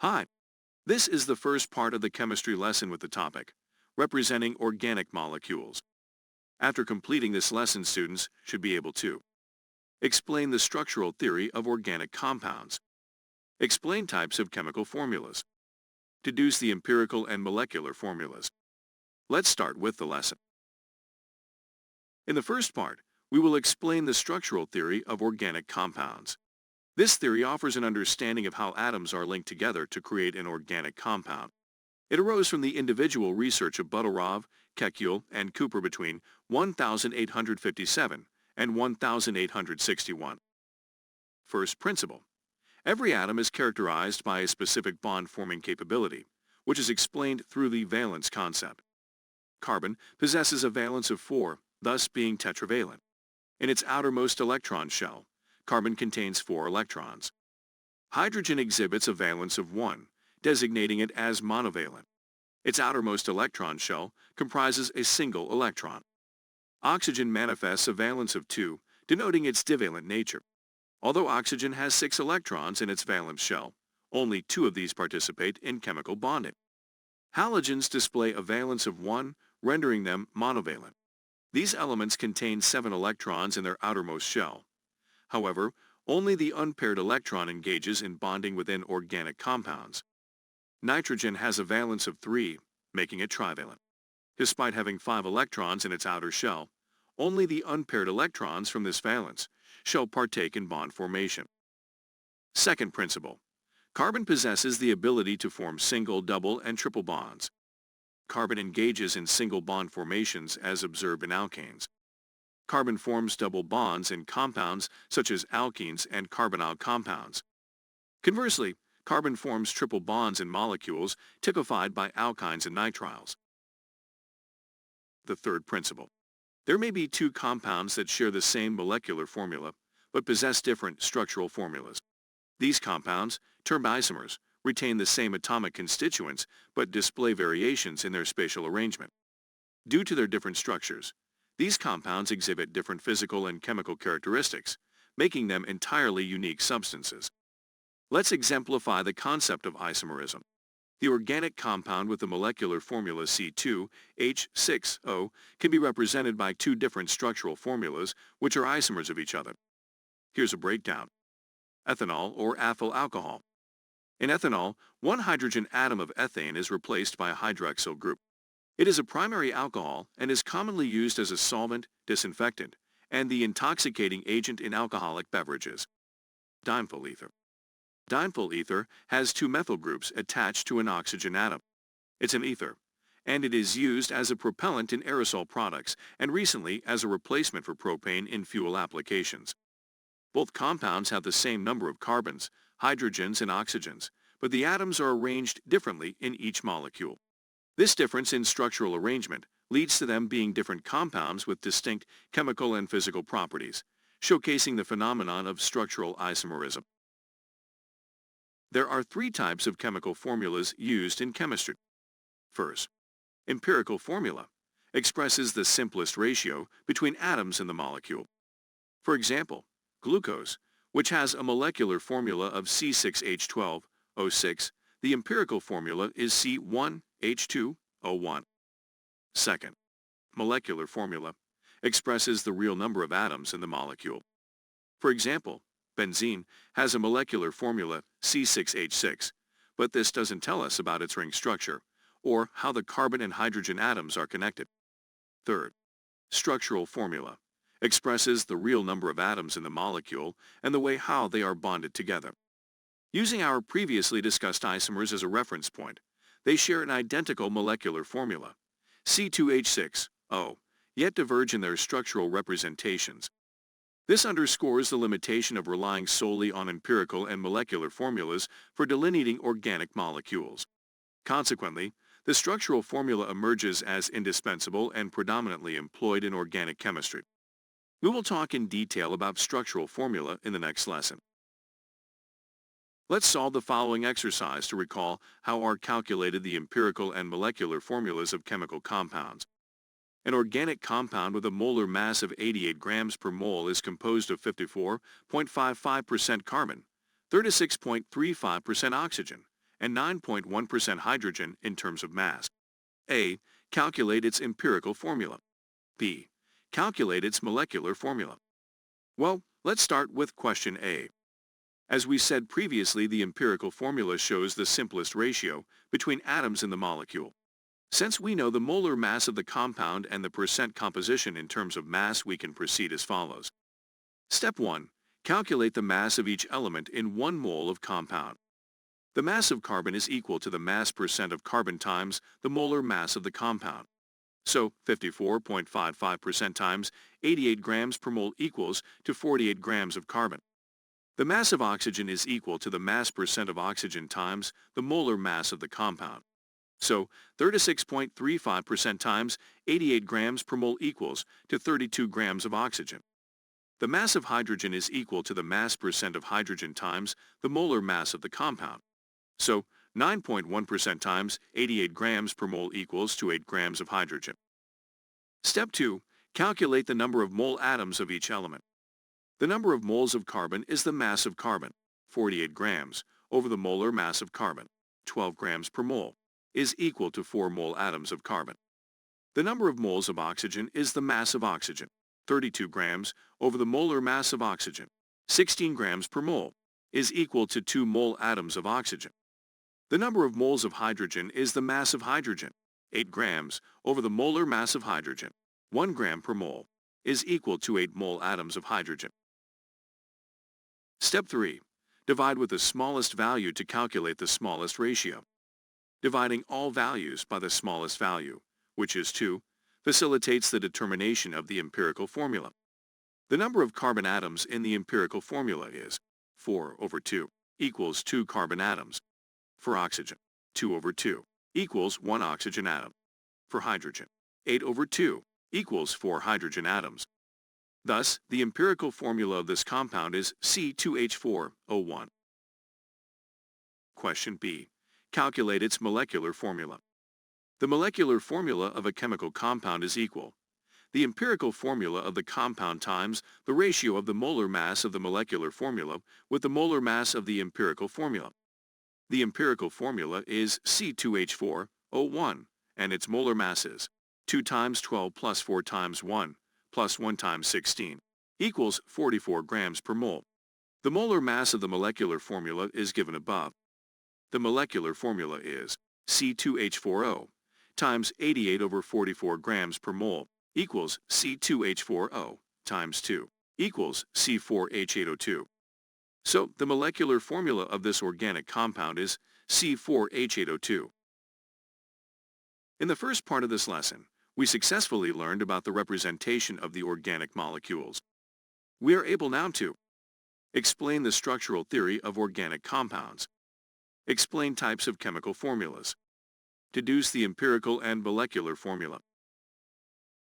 Hi, this is the first part of the chemistry lesson with the topic, representing organic molecules. After completing this lesson, students should be able to explain the structural theory of organic compounds, explain types of chemical formulas, deduce the empirical and molecular formulas. Let's start with the lesson. In the first part, we will explain the structural theory of organic compounds. This theory offers an understanding of how atoms are linked together to create an organic compound. It arose from the individual research of Budorov, Kekulé, and Cooper between 1857 and 1861. First principle. Every atom is characterized by a specific bond-forming capability, which is explained through the valence concept. Carbon possesses a valence of 4, thus being tetravalent. In its outermost electron shell, carbon contains 4 electrons. Hydrogen exhibits a valence of 1, designating it as monovalent. Its outermost electron shell comprises a single electron. Oxygen manifests a valence of 2, denoting its divalent nature. Although oxygen has 6 electrons in its valence shell, only 2 of these participate in chemical bonding. Halogens display a valence of 1, rendering them monovalent. These elements contain 7 electrons in their outermost shell. However, only the unpaired electron engages in bonding within organic compounds. Nitrogen has a valence of 3, making it trivalent. Despite having 5 electrons in its outer shell, only the unpaired electrons from this valence shall partake in bond formation. Second principle. Carbon possesses the ability to form single, double, and triple bonds. Carbon engages in single bond formations as observed in alkanes. Carbon forms double bonds in compounds such as alkenes and carbonyl compounds. Conversely, carbon forms triple bonds in molecules typified by alkynes and nitriles. The third principle. There may be 2 compounds that share the same molecular formula, but possess different structural formulas. These compounds, termed isomers, retain the same atomic constituents but display variations in their spatial arrangement. Due to their different structures, these compounds exhibit different physical and chemical characteristics, making them entirely unique substances. Let's exemplify the concept of isomerism. The organic compound with the molecular formula C2H6O can be represented by 2 different structural formulas which are isomers of each other. Here's a breakdown. Ethanol or ethyl alcohol. In ethanol, one hydrogen atom of ethane is replaced by a hydroxyl group. It is a primary alcohol and is commonly used as a solvent, disinfectant, and the intoxicating agent in alcoholic beverages. Dimethyl ether. Dimethyl ether has 2 methyl groups attached to an oxygen atom. It's an ether, and it is used as a propellant in aerosol products and recently as a replacement for propane in fuel applications. Both compounds have the same number of carbons, hydrogens, and oxygens, but the atoms are arranged differently in each molecule. This difference in structural arrangement leads to them being different compounds with distinct chemical and physical properties, showcasing the phenomenon of structural isomerism. There are 3 types of chemical formulas used in chemistry. First, empirical formula expresses the simplest ratio between atoms in the molecule. For example, glucose, which has a molecular formula of C6H12O6, the empirical formula is C1H2O1. Second, molecular formula expresses the real number of atoms in the molecule. For example, benzene has a molecular formula C6H6, but this doesn't tell us about its ring structure or how the carbon and hydrogen atoms are connected. Third, structural formula expresses the real number of atoms in the molecule and the way how they are bonded together. Using our previously discussed isomers as a reference point, they share an identical molecular formula, C2H6O, yet diverge in their structural representations. This underscores the limitation of relying solely on empirical and molecular formulas for delineating organic molecules. Consequently, the structural formula emerges as indispensable and predominantly employed in organic chemistry. We will talk in detail about structural formula in the next lesson. Let's solve the following exercise to recall how are calculated the empirical and molecular formulas of chemical compounds. An organic compound with a molar mass of 88 grams per mole is composed of 54.55% carbon, 36.35% oxygen, and 9.1% hydrogen in terms of mass. A. Calculate its empirical formula. B. Calculate its molecular formula. Well, let's start with question A. As we said previously, the empirical formula shows the simplest ratio between atoms in the molecule. Since we know the molar mass of the compound and the percent composition in terms of mass, we can proceed as follows. Step 1. Calculate the mass of each element in 1 mole of compound. The mass of carbon is equal to the mass percent of carbon times the molar mass of the compound. So 54.55% times 88 grams per mole equals to 48 grams of carbon. The mass of oxygen is equal to the mass percent of oxygen times the molar mass of the compound. So 36.35% times 88 grams per mole equals to 32 grams of oxygen. The mass of hydrogen is equal to the mass percent of hydrogen times the molar mass of the compound. So 9.1% times 88 grams per mole equals to 8 grams of hydrogen. Step 2. Calculate the number of mole atoms of each element. The number of moles of carbon is the mass of carbon, 48 grams, over the molar mass of carbon, 12 grams per mole, is equal to 4 mole atoms of carbon. The number of moles of oxygen is the mass of oxygen, 32 grams, over the molar mass of oxygen, 16 grams per mole, is equal to 2 mole atoms of oxygen. The number of moles of hydrogen is the mass of hydrogen, 8 grams, over the molar mass of hydrogen, 1 gram per mole, is equal to 8 mole atoms of hydrogen. Step 3. Divide with the smallest value to calculate the smallest ratio. Dividing all values by the smallest value, which is 2, facilitates the determination of the empirical formula. The number of carbon atoms in the empirical formula is 4 over 2 equals 2 carbon atoms. For oxygen, 2 over 2 equals 1 oxygen atom. For hydrogen, 8 over 2 equals 4 hydrogen atoms. Thus, the empirical formula of this compound is C2H4O1. Question B. Calculate its molecular formula. The molecular formula of a chemical compound is equal. The empirical formula of the compound times the ratio of the molar mass of the molecular formula with the molar mass of the empirical formula. The empirical formula is C2H4O1, and its molar mass is 2 times 12 plus 4 times 1 plus 1 times 16 equals 44 grams per mole. The molar mass of the molecular formula is given above. The molecular formula is C2H4O times 88 over 44 grams per mole equals C2H4O times 2 equals C4H8O2. So the molecular formula of this organic compound is C4H8O2. In the first part of this lesson, we successfully learned about the representation of the organic molecules. We are able now to explain the structural theory of organic compounds, explain types of chemical formulas, deduce the empirical and molecular formula,